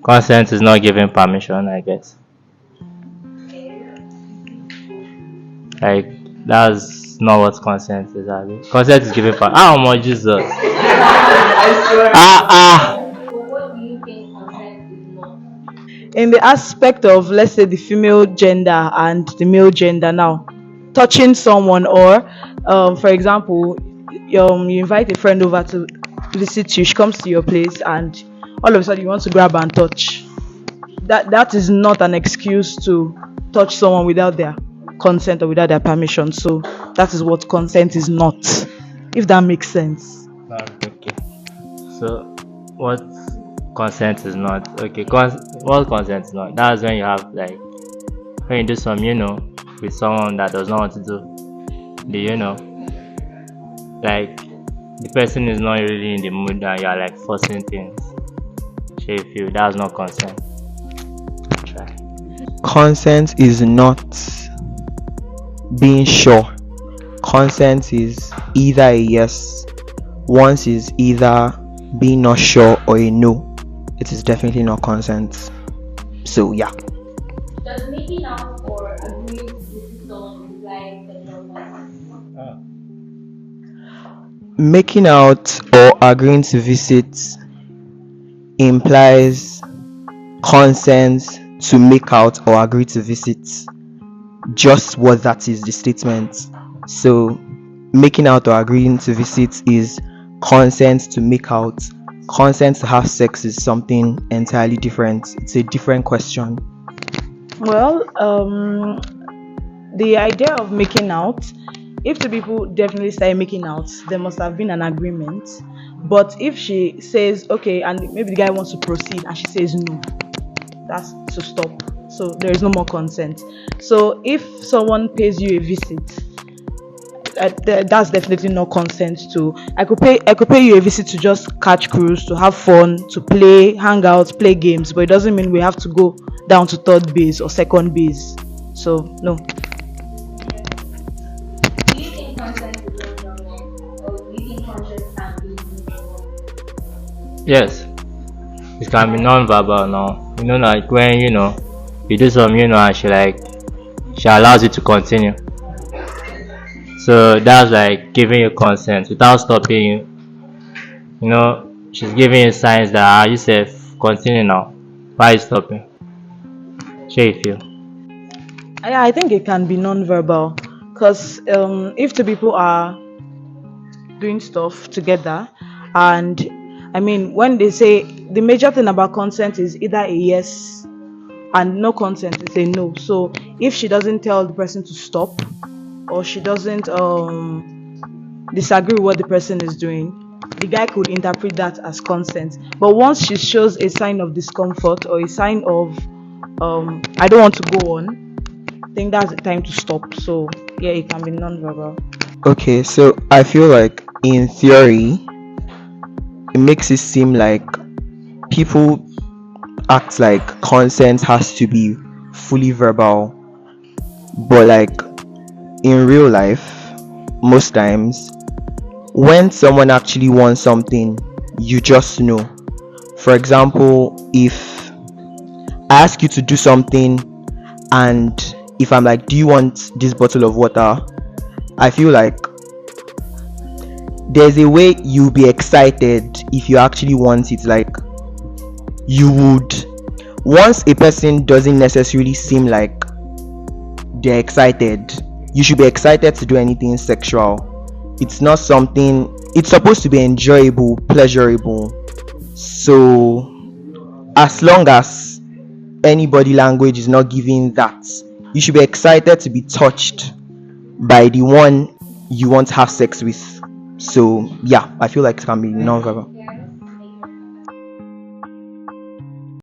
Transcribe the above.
Consent is not giving permission, I guess. Like that's not what consent is. Abi. Consent is giving permission. Ah, my Jesus. Ah. In the aspect of, let's say, the female gender and the male gender now, touching someone, or for example, you invite a friend over to visit you, she comes to your place, and all of a sudden you want to grab and touch. That is not an excuse to touch someone without their consent or without their permission. So that is what consent is not, if that makes sense. Okay. So what consent is not? Okay. What consent is not? That's when you have like when you do some, with someone that does not want to do like the person is not really in the mood and you are like forcing things. So if you that's not consent. Try. Consent is not being sure. Consent is either a yes. Once is either being not sure or a no. It is definitely not consent. So yeah. Does making out or agreeing to visit someone imply sexual violence? Making out or agreeing to visit implies consent to make out or agree to visit. Just what that is, the statement. So making out or agreeing to visit is consent to make out. Consent to have sex is something entirely different. It's a different question. Well, the idea of making out, if two people definitely start making out, there must have been an agreement. But if she says okay, and maybe the guy wants to proceed and she says no, that's to stop. So there is no more consent. So if someone pays you a visit, that's definitely no consent to. I could pay you a visit to just catch cruise, to have fun, to play, hang out, play games, but it doesn't mean we have to go down to third base or second base. So no. Do you think consent is non-normal, or do you think consent can be non-normal? Yes. It can be non-verbal now. Like when you do some, and she allows you to continue. So that's like giving you consent without stopping you. She's giving you signs that you say continue now. Why are you stopping? Sure you feel. Yeah, I think it can be non-verbal because if two people are doing stuff together, and I mean, when they say the major thing about consent is either a yes and no consent is a no. So if she doesn't tell the person to stop, or she doesn't disagree with what the person is doing, the guy could interpret that as consent. But once she shows a sign of discomfort or a sign of I don't want to go on, I think that's the time to stop. So yeah, it can be non-verbal. Okay, so I feel like in theory, it makes it seem like people act like consent has to be fully verbal, but like in real life, most times when someone actually wants something, you just know. For example, if I ask you to do something, and if I'm like, do you want this bottle of water? I feel like there's a way you'll be excited if you actually want it. Like you would, once a person doesn't necessarily seem like they're excited, you should be excited to do anything sexual. It's not something, it's supposed to be enjoyable, pleasurable. So as long as any body language is not giving that, you should be excited to be touched by the one you want to have sex with. So yeah, I feel like it can be non-verbal.